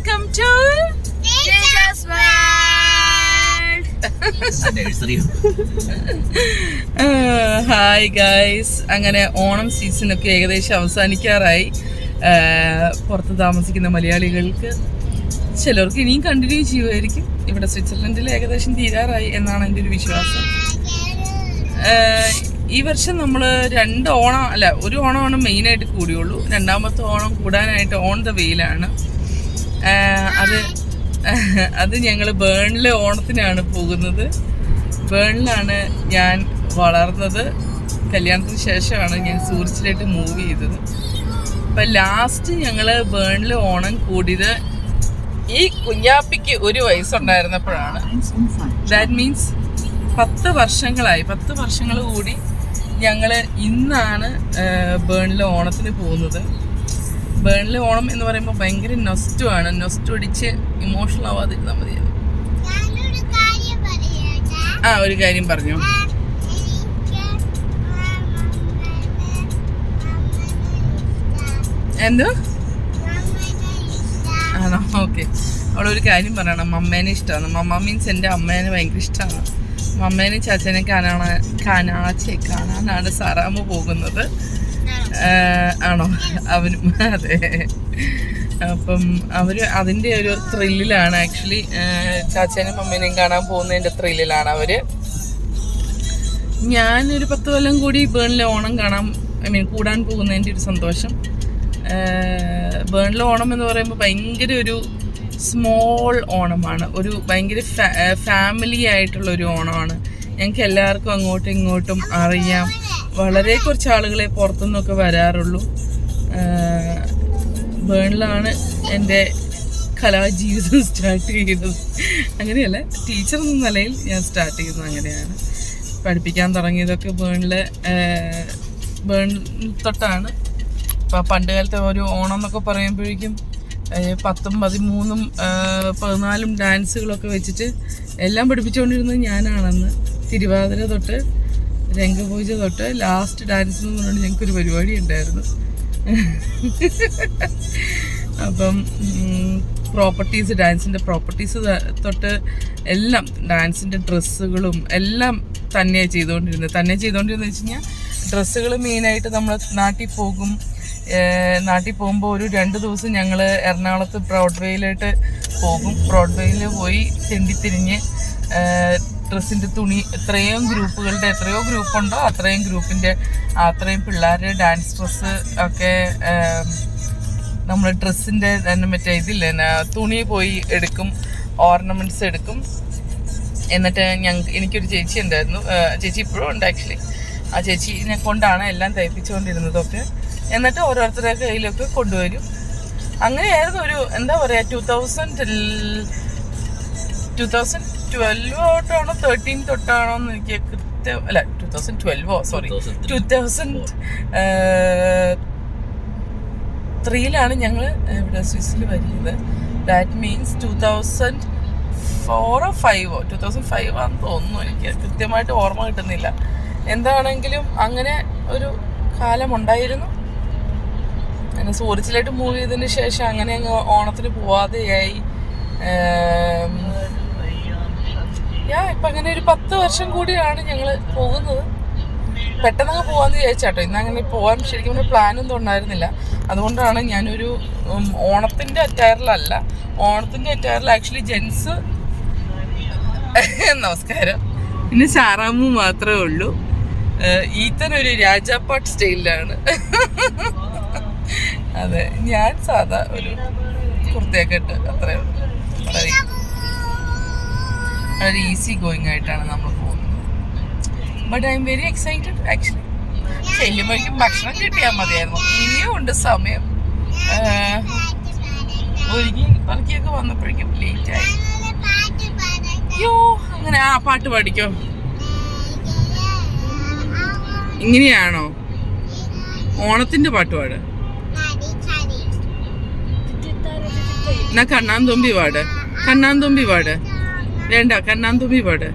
Welcome to teachers hi guys. അങ്ങനെ ഓണം സീസണൊക്കെ ഏകദേശം അവസാനിക്കാറായി. പുറത്ത് താമസിക്കുന്ന മലയാളികൾക്ക് ചിലർക്ക് ഇനിയും കണ്ടിന്യൂ ചെയ്യുമായിരിക്കും. ഇവിടെ സ്വിറ്റ്സർലൻഡിൽ ഏകദേശം തീരാറായി എന്നാണ് എൻ്റെ ഒരു വിശ്വാസം. ഈ വർഷം നമ്മൾ ഒരു ഓണമാണ് മെയിനായിട്ട് കൂടിയുള്ളൂ. രണ്ടാമത്തെ ഓണം കൂടാനായിട്ട് ഓൺ ദ വെയിലാണ്. അത് ഞങ്ങൾ ബേണിലെ ഓണത്തിനാണ് പോകുന്നത്. ബേണിലാണ് ഞാൻ വളർന്നത്. കല്യാണത്തിന് ശേഷമാണ് ഞാൻ സൂറിച്ചിലേക്ക് മൂവ് ചെയ്തത്. അപ്പം ലാസ്റ്റ് ഞങ്ങൾ ബേണിലെ ഓണം കൂടിയത് ഈ കുഞ്ഞാപ്പിക്ക് 1 വയസ്സുണ്ടായിരുന്നപ്പോഴാണ്. ദാറ്റ് മീൻസ് 10 വർഷങ്ങളായി. 10 വർഷങ്ങൾ കൂടി ഞങ്ങൾ ഇന്നാണ് ബേണിലെ ഓണത്തിന് പോകുന്നത്. ബേണിലെ ഓണം എന്ന് പറയുമ്പോൾ ഭയങ്കര നൊസ്റ്റുമാണ്. നൊസ്റ്റു അടിച്ച് ഇമോഷണൽ ആവാതിരുന്നാൽ മതിയാണ്. ഒരു കാര്യം പറഞ്ഞു. എന്തോ ആണോ? ഓക്കെ. അവളൊരു കാര്യം പറയണം. മമ്മേനെ ഇഷ്ടമാണ്. മമ്മ മീൻസ് എൻ്റെ അമ്മേനെ ഭയങ്കര ഇഷ്ടമാണ്. മമ്മേനെ ചാച്ചനെ കാണാനാണ് സാറാമ്മ പോകുന്നത്. ആണോ? അവനും അതെ. അപ്പം അതിൻ്റെ ഒരു ത്രില്ലിലാണ്. ആക്ച്വലി ചാച്ചേനെയും മമ്മേനെയും കാണാൻ പോകുന്നതിൻ്റെ ത്രില്ലിലാണ് അവർ. ഞാനൊരു 10 കൊല്ലം കൂടി ബേണിലെ ഓണം കൂടാൻ പോകുന്നതിൻ്റെ ഒരു സന്തോഷം. ബേണിലെ ഓണം എന്ന് പറയുമ്പോൾ ഭയങ്കര ഒരു സ്മോൾ ഓണമാണ്. ഒരു ഭയങ്കര ഫാമിലി ആയിട്ടുള്ളൊരു ഓണമാണ്. ഞങ്ങൾക്ക് എല്ലാവർക്കും അങ്ങോട്ടും ഇങ്ങോട്ടും അറിയാം. വളരെ കുറച്ച് ആളുകളെ പുറത്തുനിന്നൊക്കെ വരാറുള്ളൂ. ബേണിലാണ് എൻ്റെ കലാജീവിതം സ്റ്റാർട്ട് ചെയ്യുന്നത്. അങ്ങനെയല്ല, ടീച്ചർ എന്ന നിലയിൽ ഞാൻ സ്റ്റാർട്ട് ചെയ്യുന്നത് അങ്ങനെയാണ്. പഠിപ്പിക്കാൻ തുടങ്ങിയതൊക്കെ ബേണിൽ തൊട്ടാണ്. ഇപ്പോൾ പണ്ട് കാലത്തെ ഒരു ഓണം എന്നൊക്കെ പറയുമ്പോഴേക്കും 10, 13, 14 ഡാൻസുകളൊക്കെ വെച്ചിട്ട് എല്ലാം പഠിപ്പിച്ചുകൊണ്ടിരുന്നത് ഞാനാണെന്ന്. തിരുവാതിര തൊട്ട് രംഗപൂജ തൊട്ട് ലാസ്റ്റ് ഡാൻസ് എന്ന് പറഞ്ഞുകൊണ്ട് ഞങ്ങൾക്കൊരു പരിപാടി ഉണ്ടായിരുന്നു. അപ്പം ഡാൻസിൻ്റെ പ്രോപ്പർട്ടീസ് തൊട്ട് എല്ലാം, ഡാൻസിൻ്റെ ഡ്രസ്സുകളും എല്ലാം തന്നെ ചെയ്തുകൊണ്ടിരുന്നത് വെച്ച് കഴിഞ്ഞാൽ ഡ്രസ്സുകൾ മെയിനായിട്ട് നമ്മൾ നാട്ടിൽ പോകുമ്പോൾ ഒരു 2 ദിവസം ഞങ്ങൾ എറണാകുളത്ത് ബ്രോഡ്വേയിലോട്ട് പോകും. ബ്രോഡ്വേയിൽ പോയി തെണ്ടിത്തിരിഞ്ഞ് ഡ്രസ്സിൻ്റെ തുണി എത്രയോ ഗ്രൂപ്പുണ്ടോ അത്രയും പിള്ളേരുടെ ഡാൻസ് ഡ്രസ്സ് ഒക്കെ നമ്മൾ ഡ്രസ്സിൻ്റെ തന്നെ മറ്റേ തുണി പോയി എടുക്കും, ഓർണമെൻറ്റ്സ് എടുക്കും. എന്നിട്ട് എനിക്കൊരു ചേച്ചി ഉണ്ടായിരുന്നു. ചേച്ചി ഇപ്പോഴും ഉണ്ട് ആക്ച്വലി. ആ ചേച്ചീനെ കൊണ്ടാണ് എല്ലാം തയ്പ്പിച്ചുകൊണ്ടിരുന്നതൊക്കെ. എന്നിട്ട് ഓരോരുത്തരുടെ കയ്യിലൊക്കെ കൊണ്ടുവരും. അങ്ങനെയായിരുന്നു ഒരു 2012 തൊട്ടാണോ 13 തൊട്ടാണോ എന്ന് എനിക്ക് 2003 ഞങ്ങൾ ഇവിടെ സ്വിസ്സിൽ വരുന്നത്. ദാറ്റ് മീൻസ് 2005 ആണെന്ന് തോന്നുന്നു. എനിക്ക് കൃത്യമായിട്ട് ഓർമ്മ കിട്ടുന്നില്ല. എന്താണെങ്കിലും അങ്ങനെ ഒരു കാലമുണ്ടായിരുന്നു. അങ്ങനെ സൂറിച്ചിലായിട്ട് മൂവ് ചെയ്തതിന് ശേഷം അങ്ങനെ അങ്ങ് ഓണത്തിന് പോവാതെയായി. ഇപ്പം അങ്ങനെ ഒരു 10 വർഷം കൂടിയാണ് ഞങ്ങൾ പോകുന്നത്. പെട്ടെന്നങ്ങ് പോകാമെന്ന് വിചാരിച്ചാട്ടോ. ഇന്ന് അങ്ങനെ പോകാൻ ശരിക്കും ഒരു പ്ലാനൊന്നും ഉണ്ടായിരുന്നില്ല. അതുകൊണ്ടാണ് ഞാനൊരു ഓണത്തിൻ്റെ അറ്റയറിലല്ല. ഓണത്തിൻ്റെ അറ്റയറിൽ ആക്ച്വലി ജെൻസ് നമസ്കാരം, പിന്നെ സാറാമ്മു മാത്രമേ ഉള്ളൂ. ഈത്തൻ ഒരു രാജാപ്പാട്ട് സ്റ്റൈലിലാണ്. അതെ, ഞാൻ സാധാ ഒരു കുർത്തയൊക്കെ ഇട്ട് അത്രയേ ഉള്ളൂ. വളരെ ഈസി ഗോയിങ് ആയിട്ടാണ് നമ്മൾ പോകുന്നത്. But I'm very excited actually. ചെല്ലുമ്പോഴേക്കും ഭക്ഷണം കിട്ടിയാൽ മതിയായിരുന്നു. ഇനിയും ഉണ്ട് സമയം. ഒരുക്കിയൊക്കെ വന്നപ്പോഴേക്കും ലേറ്റായി. അങ്ങനെ പാട്ട് പാടിക്കോ. ഇങ്ങനെയാണോ ഓണത്തിന്റെ പാട്ട് പാട്? എന്നാ കണ്ണാൻ തുമ്പി പാട്. വേണ്ട, കണ്ണാൻ തുമ്പി പാട്.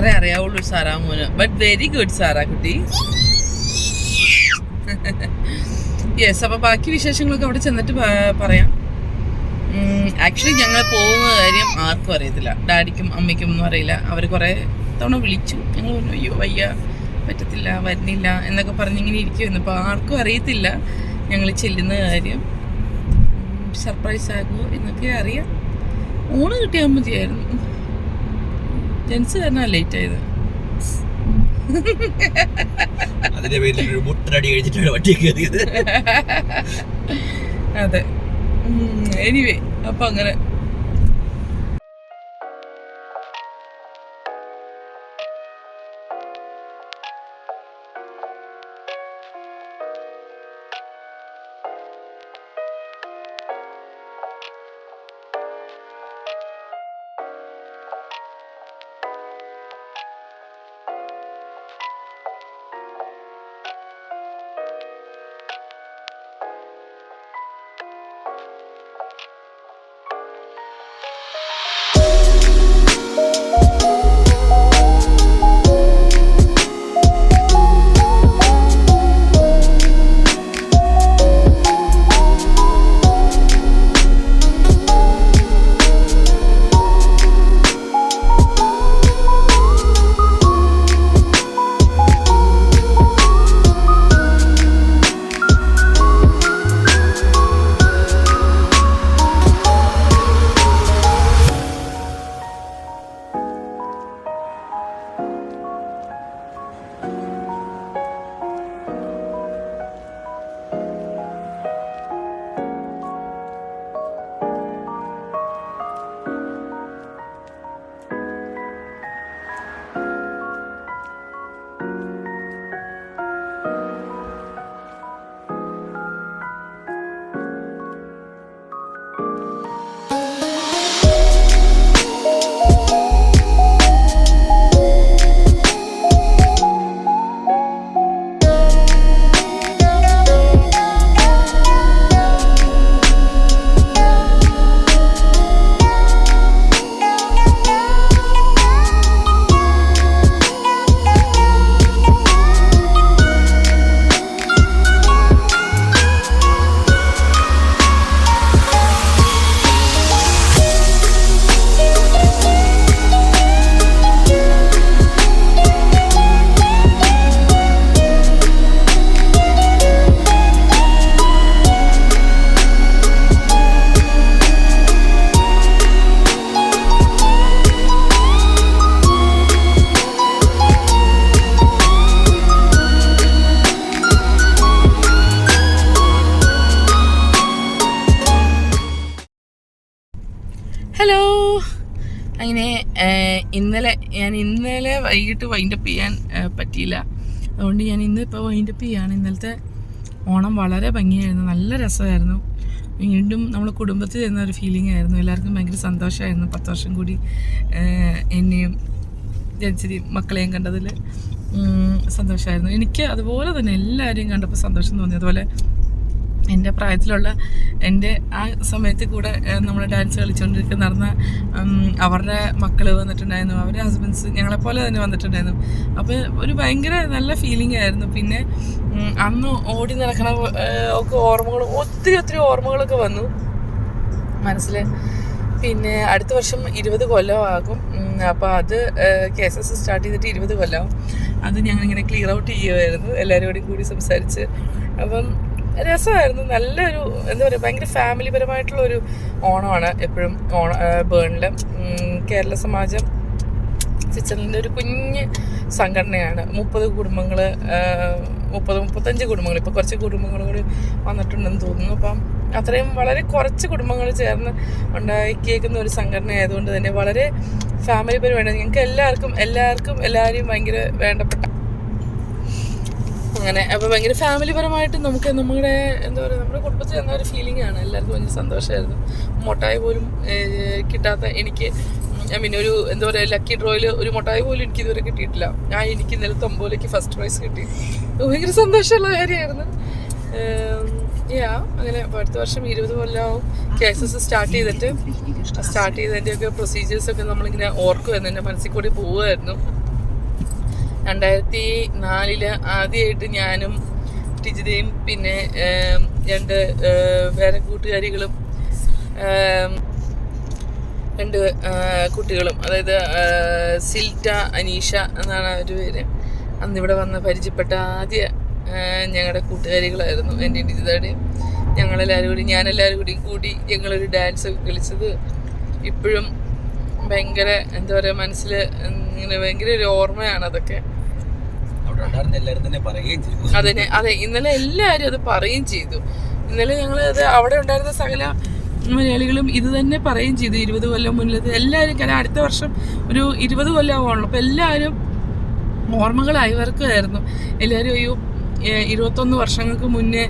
അത്രേ അറിയാവുള്ളൂ സാറാ മോന്. ബട്ട് വെരി ഗുഡ് സാറാ കുട്ടി. യെസ്, അപ്പൊ ബാക്കി വിശേഷങ്ങളൊക്കെ അവിടെ ചെന്നിട്ട് പറയാം. ആക്ച്വലി ഞങ്ങൾ പോകുന്ന കാര്യം ആർക്കും അറിയത്തില്ല, ഡാഡിക്കും അമ്മയ്ക്കും ഒന്നും അറിയില്ല. അവർ കുറേ തവണ വിളിച്ചു, ഞങ്ങൾ പറഞ്ഞു അയ്യോ വയ്യ, പറ്റത്തില്ല, വരുന്നില്ല എന്നൊക്കെ പറഞ്ഞിങ്ങനെ ഇരിക്കുമായിരുന്നു. അപ്പോൾ ആർക്കും അറിയത്തില്ല ഞങ്ങൾ ചെല്ലുന്ന കാര്യം. സർപ്രൈസ് ആകുമോ എന്നൊക്കെ അറിയാം. ഊണ് കിട്ടിയാൽ മതിയായിരുന്നു. ജെൻസ് കാരണം ലേറ്റ് ആയത്. അതെ, എനിവേ അപ്പൊ അങ്ങനെ ഹലോ. അങ്ങനെ ഇന്നലെ വൈകിട്ട് വൈൻഡപ്പ് ചെയ്യാൻ പറ്റിയില്ല. അതുകൊണ്ട് ഞാൻ ഇന്നിപ്പോൾ വൈൻഡപ്പ് ചെയ്യാണ്. ഇന്നലത്തെ ഓണം വളരെ ഭംഗിയായിരുന്നു, നല്ല രസമായിരുന്നു. വീണ്ടും നമ്മൾ കുടുംബത്തിൽ ചെന്ന ഒരു ഫീലിംഗ് ആയിരുന്നു. എല്ലാവർക്കും ഭയങ്കര സന്തോഷമായിരുന്നു. 10 വർഷം കൂടി എന്നെയും ജനിച്ചിരിയും മക്കളെയും കണ്ടതിൽ സന്തോഷമായിരുന്നു. എനിക്ക് അതുപോലെ തന്നെ എല്ലാവരെയും കണ്ടപ്പോൾ സന്തോഷം തോന്നി. അതുപോലെ എൻ്റെ പ്രായത്തിലുള്ള എൻ്റെ ആ സമയത്ത് കൂടെ നമ്മൾ ഡാൻസ് കളിച്ചുകൊണ്ടിരിക്കുക നടന്ന അവരുടെ മക്കൾ വന്നിട്ടുണ്ടായിരുന്നു, അവരുടെ ഹസ്ബൻഡ്സ് ഞങ്ങളെപ്പോലെ തന്നെ വന്നിട്ടുണ്ടായിരുന്നു. അപ്പോൾ ഒരു ഭയങ്കര നല്ല ഫീലിംഗ് ആയിരുന്നു. പിന്നെ അന്ന് ഓടി നടക്കണ ഒക്കെ ഓർമ്മകൾ, ഒത്തിരി ഓർമ്മകളൊക്കെ വന്നു മനസ്സിൽ. പിന്നെ അടുത്ത വർഷം 20 കൊല്ലമാകും. അപ്പോൾ അത് KSS സ്റ്റാർട്ട് ചെയ്തിട്ട് 20 കൊല്ലമാകും. അത് ഞങ്ങളിങ്ങനെ ക്ലിയർ ഔട്ട് ചെയ്യുമായിരുന്നു എല്ലാവരോടും കൂടി സംസാരിച്ച്. അപ്പം രസമായിരുന്നു. നല്ലൊരു എന്താ പറയുക, ഭയങ്കര ഫാമിലിപരമായിട്ടുള്ളൊരു ഓണമാണ് എപ്പോഴും ബേണിൽ. കേരള സമാജം സ്വിറ്റ്സർലൻഡിൻ്റെ ഒരു കുഞ്ഞ് സംഘടനയാണ്. 30 കുടുംബങ്ങൾ, 35 കുടുംബങ്ങൾ, ഇപ്പോൾ കുറച്ച് കുടുംബങ്ങൾ കൂടി വന്നിട്ടുണ്ടെന്ന് തോന്നുന്നു. അപ്പം അത്രയും വളരെ കുറച്ച് കുടുംബങ്ങൾ ചേർന്ന് ഉണ്ടാക്കിയേക്കുന്ന ഒരു സംഘടന ആയതുകൊണ്ട് തന്നെ വളരെ ഫാമിലിപരമായിട്ട് ഞങ്ങൾക്ക് എല്ലാവരെയും ഭയങ്കര വേണ്ടപ്പെട്ട അങ്ങനെ. അപ്പോൾ ഭയങ്കര ഫാമിലിപരമായിട്ട് നമുക്ക് നമ്മുടെ എന്താ പറയുക, നമ്മുടെ കുടുംബത്തിൽ എന്ന ഒരു ഫീലിംഗ് ആണ്. എല്ലാവർക്കും ഭയങ്കര സന്തോഷമായിരുന്നു. മുട്ടായി പോലും കിട്ടാത്ത എനിക്ക്, ഒരു എന്താ പറയുക, ലക്കി ഡ്രോയിൽ ഒരു മുട്ടായി പോലും എനിക്ക് ഇതുവരെ കിട്ടിയിട്ടില്ല. എനിക്ക് ഇന്നലെ തൊമ്പോലേക്ക് ഫസ്റ്റ് പ്രൈസ് കിട്ടി. ഭയങ്കര സന്തോഷമുള്ള കാര്യമായിരുന്നു. അങ്ങനെ അടുത്ത വർഷം 20 കൊല്ലമാവും KSS സ്റ്റാർട്ട് ചെയ്തതിൻ്റെയൊക്കെ പ്രൊസീജിയേഴ്സൊക്കെ നമ്മളിങ്ങനെ ഓർക്കുമായിരുന്നു. എൻ്റെ മനസ്സിൽ കൂടി പോവുമായിരുന്നു. 2004 ആദ്യമായിട്ട് ഞാനും ടിജിതയും പിന്നെ 2 വേറെ കൂട്ടുകാരികളും 2 കുട്ടികളും, അതായത് സിൽറ്റ, അനീഷ എന്നാണ് ഒരു പേര്. അന്നിവിടെ വന്ന് പരിചയപ്പെട്ട ആദ്യ ഞങ്ങളുടെ കൂട്ടുകാരികളായിരുന്നു എൻ്റെയും ടിജിതയുടെയും. ഞാനെല്ലാവരും കൂടി ഞങ്ങളൊരു ഡാൻസ് ഒക്കെ കളിച്ചത് ഇപ്പോഴും ഭയങ്കര എന്താ പറയുക, മനസ്സിൽ ഇങ്ങനെ ഭയങ്കര ഒരു ഓർമ്മയാണ് അതൊക്കെ. അതെ, ഇന്നലെ എല്ലാവരും അത് പറയുകയും ചെയ്തു. ഇന്നലെ ഞങ്ങൾ അത് അവിടെ ഉണ്ടായിരുന്ന സകല മലയാളികളും ഇത് തന്നെ പറയുകയും ചെയ്തു. 20 കൊല്ലം മുന്നിലത് എല്ലാവരും, കാരണം അടുത്ത വർഷം ഒരു 20 കൊല്ലം ആവുള്ളൂ. അപ്പം എല്ലാവരും ഓർമ്മകളായി വർക്കുമായിരുന്നു. എല്ലാവരും 21 വർഷങ്ങൾക്ക് മുന്നേ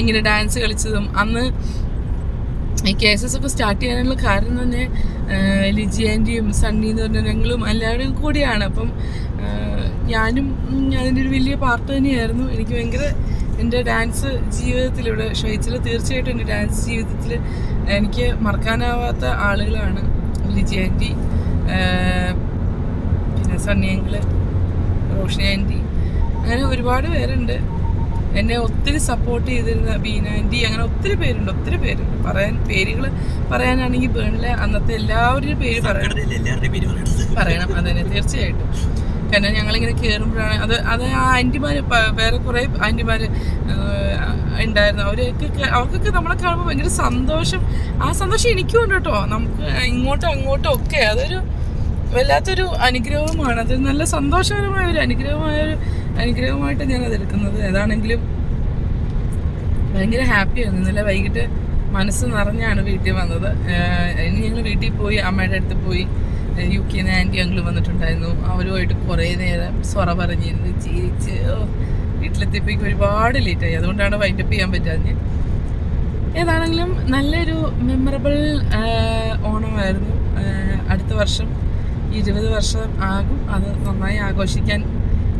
ഇങ്ങനെ ഡാൻസ് കളിച്ചതും, അന്ന് ഈ കേസസ് ഒക്കെ സ്റ്റാർട്ട് ചെയ്യാനുള്ള കാരണം തന്നെ ലിജി ആൻറ്റിയും സണ്ണി എന്ന് പറഞ്ഞ ഞങ്ങളും എല്ലാവരും കൂടിയാണ്. അപ്പം ഞാനും അതിൻ്റെ ഒരു വലിയ പാർട്ട് തന്നെയായിരുന്നു. എനിക്ക് ഭയങ്കര എൻ്റെ ഡാൻസ് ജീവിതത്തിലൂടെ ഷൊയ്ച്ചിൽ തീർച്ചയായിട്ടും എൻ്റെ ഡാൻസ് ജീവിതത്തിൽ എനിക്ക് മറക്കാനാവാത്ത ആളുകളാണ് ലിജി ആൻറ്റി, പിന്നെ സണ്ണി അങ്കിള്, റോഷനി ആൻറ്റി, അങ്ങനെ ഒരുപാട് പേരുണ്ട്. എന്നെ ഒത്തിരി സപ്പോർട്ട് ചെയ്തിരുന്ന ബീന ആൻറ്റി, അങ്ങനെ ഒത്തിരി പേരുണ്ട്. പേരുകൾ പറയാനാണെങ്കിൽ ബേണിലെ അന്നത്തെ എല്ലാവരുടെയും പേര് പറയണം. അതന്നെ, തീർച്ചയായിട്ടും. കാരണം ഞങ്ങളിങ്ങനെ കയറുമ്പോഴാണ് അത് ആ ആൻറ്റിമാർ, വേറെ കുറേ ആൻറ്റിമാർ ഉണ്ടായിരുന്നു. അവർക്കൊക്കെ നമ്മളെ കാണുമ്പോൾ ഭയങ്കര സന്തോഷം. ആ സന്തോഷം എനിക്കും ഉണ്ട് കേട്ടോ. നമുക്ക് ഇങ്ങോട്ടും അങ്ങോട്ടും ഒക്കെ അതൊരു വല്ലാത്തൊരു അനുഗ്രഹവുമാണ്. അത് നല്ല സന്തോഷകരമായ ഒരു അനുഗ്രഹമായിട്ട് ഞാനത് എടുക്കുന്നത്. ഏതാണെങ്കിലും ഭയങ്കര ഹാപ്പിയായിരുന്നു. ഇന്നലെ വൈകിട്ട് മനസ്സ് നിറഞ്ഞാണ് വീട്ടിൽ വന്നത്. ഇനി ഞങ്ങൾ വീട്ടിൽ പോയി അമ്മയുടെ അടുത്ത് പോയി. UK ആൻറ്റി അങ്കിൾ വന്നിട്ടുണ്ടായിരുന്നു. അവരുമായിട്ട് കുറേ നേരം സൊറ പറഞ്ഞിരുന്ന് ചിരിച്ച് വീട്ടിലെത്തിയപ്പോഴേക്കും ഒരുപാട് ലേറ്റായി. അതുകൊണ്ടാണ് വൈൻഡപ്പ് ചെയ്യാൻ പറ്റാഞ്ഞ്. ഏതാണെങ്കിലും നല്ലൊരു മെമ്മറബിൾ ഓണമായിരുന്നു. അടുത്ത വർഷം 20 വർഷം ആകും. അത് നന്നായി ആഘോഷിക്കാൻ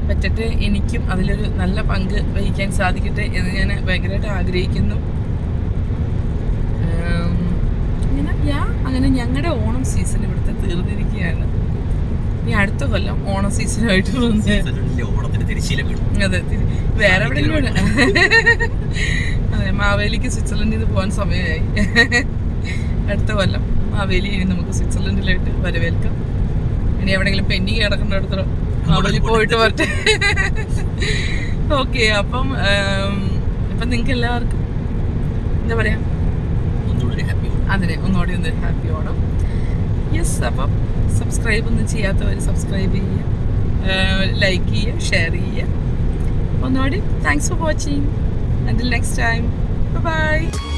പറ്റട്ടെ. എനിക്കും അതിലൊരു നല്ല പങ്ക് വഹിക്കാൻ സാധിക്കട്ടെ എന്ന് ഞാൻ ഭയങ്കരമായിട്ട് ആഗ്രഹിക്കുന്നു. അങ്ങനെ ഞങ്ങളുടെ ഓണം സീസൺ ഇവിടുത്തെ തീർന്നിരിക്കുകയാണ്. ഇനി അടുത്ത കൊല്ലം ഓണം സീസണായിട്ട് അതെ, വേറെ എവിടെയെങ്കിലും അതെ, മാവേലിക്ക് സ്വിറ്റ്സർലൻഡിൽ നിന്ന് പോകാൻ സമയമായി. അടുത്ത കൊല്ലം മാവേലി ഇനി നമുക്ക് സ്വിറ്റ്സർലൻഡിലായിട്ട് വരവേൽക്കാം. ഇനി എവിടെയെങ്കിലും പെൻഡിങ് കിടക്കുന്നിടത്തോളം മാവേലി പോയിട്ട് വരട്ടെ. ഓക്കെ, അപ്പം നിങ്ങൾക്ക് എല്ലാവർക്കും എന്താ പറയാ, ഒന്നുകൂടി ഒന്ന് ഹാപ്പി ഓണം. യെസ്, അപ്പം സബ്സ്ക്രൈബ് ഒന്നും ചെയ്യാത്തവർ സബ്സ്ക്രൈബ് ചെയ്യുക, ലൈക്ക് ചെയ്യുക, ഷെയർ ചെയ്യുക. ഒന്നുകൂടി thanks for watching. Until next time, bye bye.